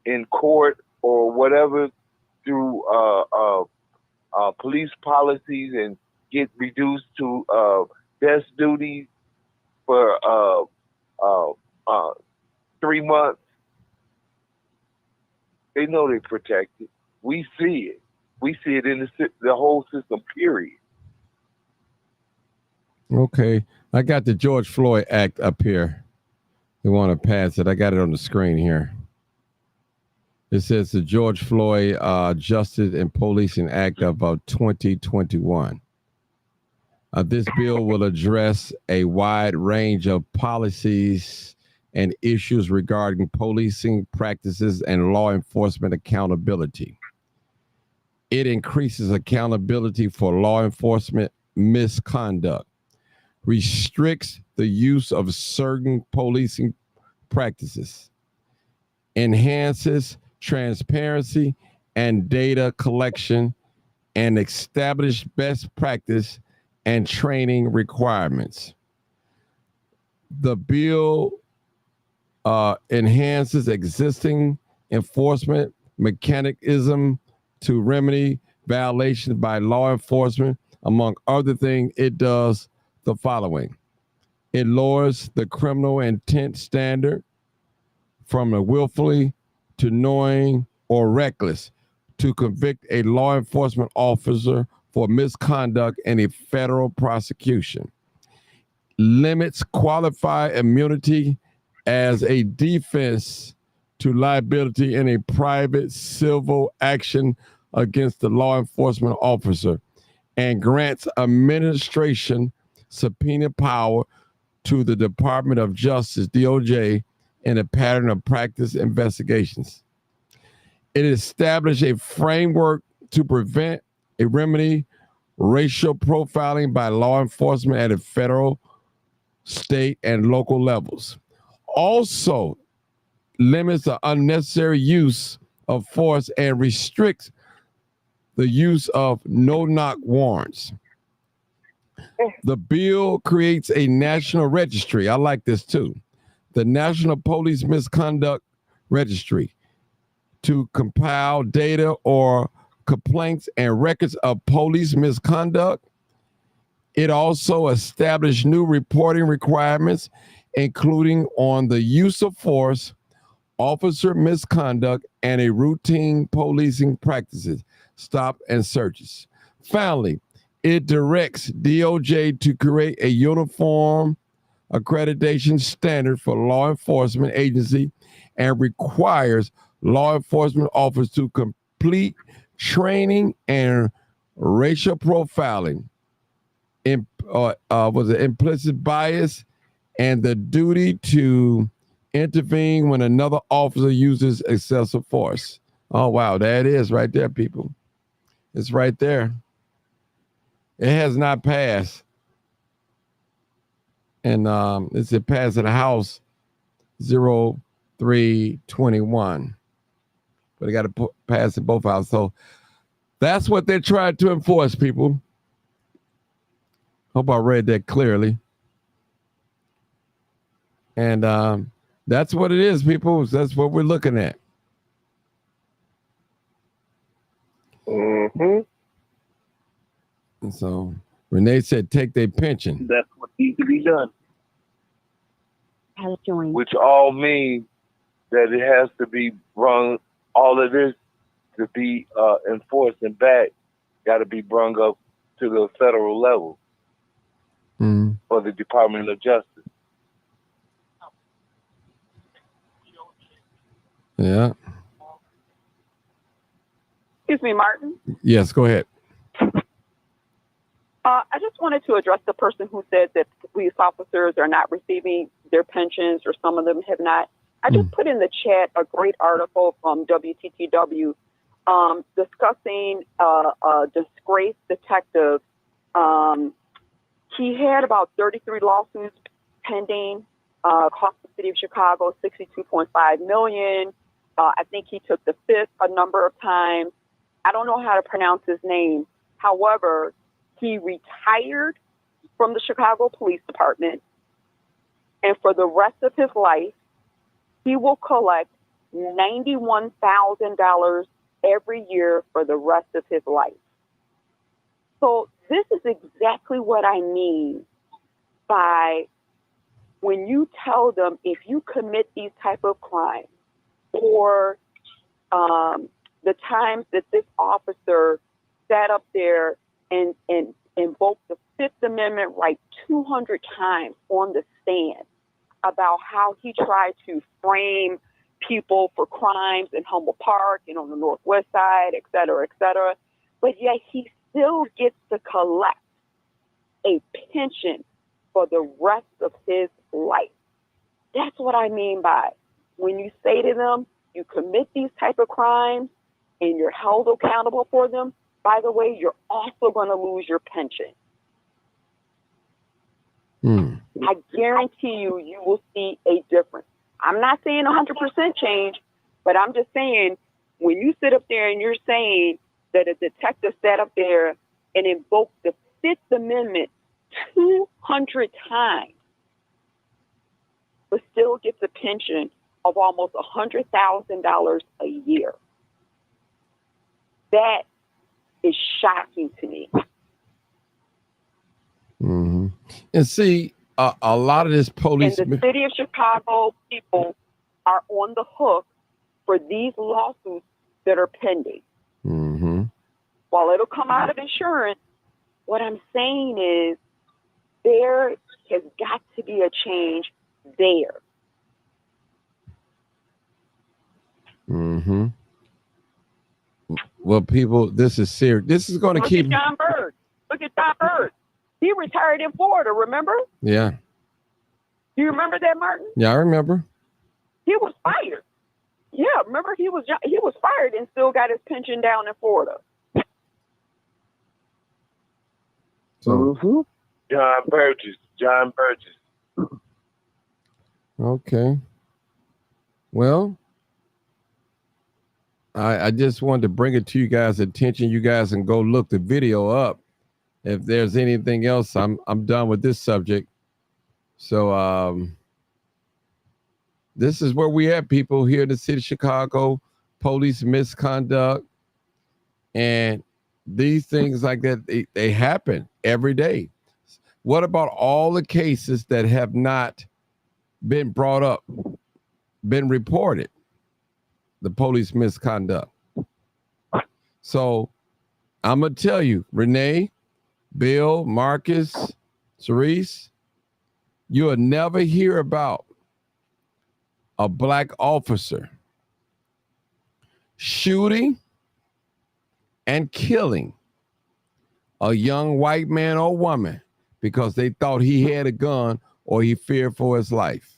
in court or whatever through police policies and get reduced to desk duties for 3 months. They know they're protected. We see it. We see it in the whole system, period. Okay. I got the George Floyd Act up here. They want to pass it. I got it on the screen here. It says the George Floyd Justice and Policing Act of 2021. This bill will address a wide range of policies and issues regarding policing practices and law enforcement accountability. It increases accountability for law enforcement misconduct, restricts the use of certain policing practices, enhances transparency and data collection, and establish best practice and training requirements. The bill enhances existing enforcement mechanism to remedy violations by law enforcement. Among other things, it does the following. It lowers the criminal intent standard from a willfully to knowing or reckless to convict a law enforcement officer for misconduct in a federal prosecution. Limits qualified immunity as a defense to liability in a private civil action against the law enforcement officer, and grants administration subpoena power to the Department of Justice, DOJ, in a pattern of practice investigations. It established a framework to prevent a remedy racial profiling by law enforcement at a federal, state, and local levels. Also limits the unnecessary use of force and restricts the use of no-knock warrants. The bill creates a national registry. I like this too. The National Police Misconduct Registry to compile data or complaints and records of police misconduct. It also established new reporting requirements, including on the use of force, officer misconduct, and a routine policing practices, stop and searches. Finally, it directs DOJ to create a uniform accreditation standard for law enforcement agency and requires law enforcement officers to complete training and racial profiling, was it implicit bias, and the duty to intervene when another officer uses excessive force. Oh, wow. There it is right there, people. It's right there. It has not passed. And it's a pass in the House 0321. But they got to pass in both houses. So that's what they're trying to enforce, people. Hope I read that clearly. And that's what it is, people. That's what we're looking at. Mm-hmm. And so Renee said, take their pension. That's what needs to be done. Which all means that it has to be brung, all of this to be enforced and back, got to be brung up to the federal level for the Department of Justice. Yeah. Excuse me, Martin. Yes, go ahead. I just wanted to address the person who said that police officers are not receiving their pensions, or some of them have not. I just put in the chat a great article from WTTW discussing a disgraced detective. He had about 33 lawsuits pending, cost the city of Chicago $62.5 million. I think he took the fifth a number of times. I don't know how to pronounce his name. However, he retired from the Chicago Police Department, and for the rest of his life, he will collect $91,000 every year for the rest of his life. So this is exactly what I mean by when you tell them, if you commit these type of crimes, or the times that this officer sat up there and invoked the Fifth Amendment right 200 times on the stand about how he tried to frame people for crimes in Humboldt Park and on the Northwest Side, et cetera, but yet he still gets to collect a pension for the rest of his life. That's what I mean by when you say to them, you commit these type of crimes and you're held accountable for them, by the way, you're also going to lose your pension. I guarantee you, you will see a difference. I'm not saying 100% change, but I'm just saying when you sit up there and you're saying that a detective sat up there and invoked the Fifth Amendment 200 times, but still gets a pension of almost $100,000 a year. That is shocking to me. And see, a lot of this police... And the city of Chicago people are on the hook for these lawsuits that are pending. While it'll come out of insurance, what I'm saying is there has got to be a change there. Well, people, this is serious. This is going to keep... Look at John Bird. He retired in Florida, remember? Yeah. Do you remember that, Martin? Yeah, I remember. He was fired. Yeah, remember he was fired and still got his pension down in Florida. So, John Burgess. Okay. Well, I just wanted to bring it to you guys' attention. You guys can go look the video up. If there's anything else, I'm done with this subject. So this is where we at, people, here in the city of Chicago. police misconduct, and these things like that, they happen every day. What about all the cases that have not been brought up, been reported? The police misconduct. So I'm going to tell you, Renee, Bill, Marcus, Cerise, you'll never hear about a black officer shooting and killing a young white man or woman because they thought he had a gun or he feared for his life.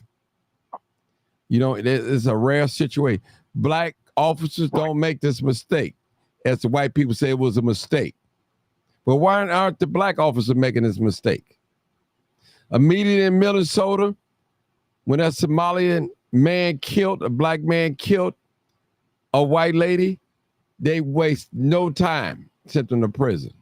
You know, it's a rare situation. Black officers don't make this mistake. As the white people say, it was a mistake. But why aren't the black officers making this mistake? Immediately in Minnesota, when that Somalian man killed, a black man killed a white lady, they waste no time, sent them to prison.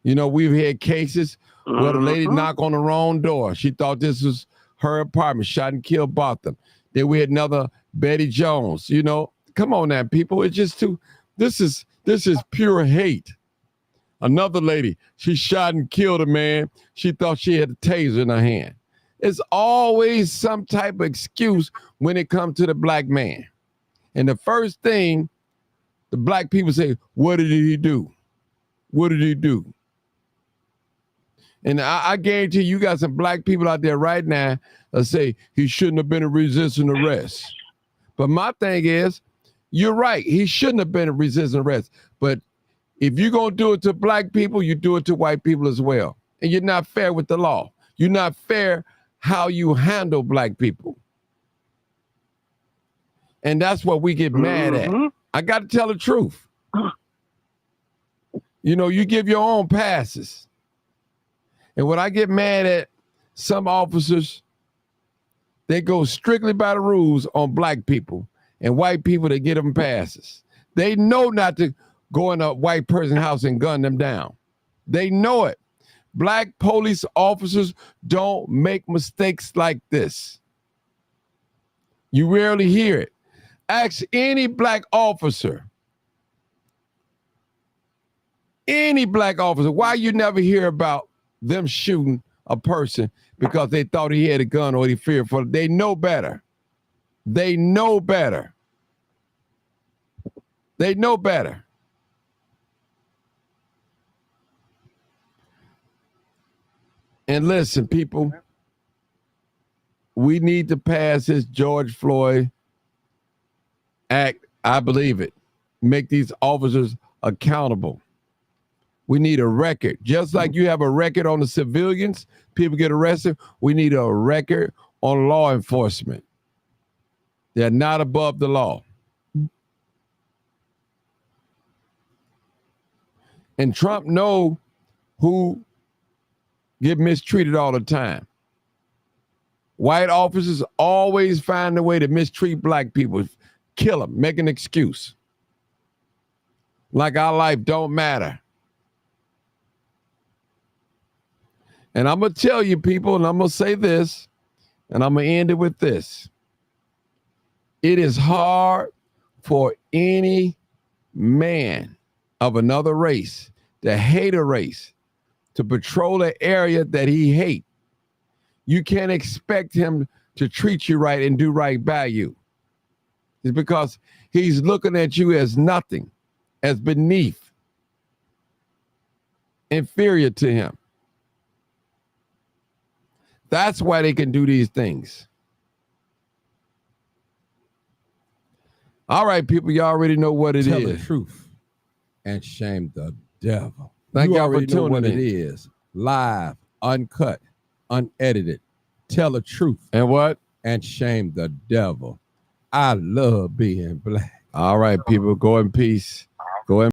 You know, we've had cases where the lady knocked on the wrong door. She thought this was her apartment, shot and killed both them. Then we had another Betty Jones. You know, come on now, people. It's just this is pure hate. Another lady, she shot and killed a man. She thought she had a taser in her hand. It's always some type of excuse when it comes to the black man. And the first thing the black people say, what did he do? What did he do? And I guarantee you got some black people out there right now that say he shouldn't have been a resisting arrest. But my thing is, you're right. He shouldn't have been a resisting arrest. But if you're going to do it to black people, you do it to white people as well. And you're not fair with the law. You're not fair how you handle black people. And that's what we get mad at. I got to tell the truth. You know, you give your own passes. And when I get mad at some officers, they go strictly by the rules on black people, and white people, they get them passes. They know not to go in a white person's house and gun them down. They know it. Black police officers don't make mistakes like this. You rarely hear it. Ask any black officer, why you never hear about them shooting a person because they thought he had a gun or he feared for it. They know better. They know better. They know better. And listen, people, we need to pass this George Floyd Act. I believe it. Make these officers accountable. We need a record. Just like you have a record on the civilians, people get arrested, we need a record on law enforcement. They're not above the law. And Trump know who get mistreated all the time. White officers always find a way to mistreat black people, kill them, make an excuse. Like our life don't matter. And I'm going to tell you, people, and I'm going to say this, and I'm going to end it with this. It is hard for any man of another race to hate a race, to patrol an area that he hates. You can't expect him to treat you right and do right by you. It's because he's looking at you as nothing, as beneath, inferior to him. That's why they can do these things. All right, people, you already know what it is. Tell the truth and shame the devil. Thank you y'all for already know what tuning it in. is. Live, uncut, unedited. Tell the truth. And what? And shame the devil. I love being black. All right, people, go in peace. Go in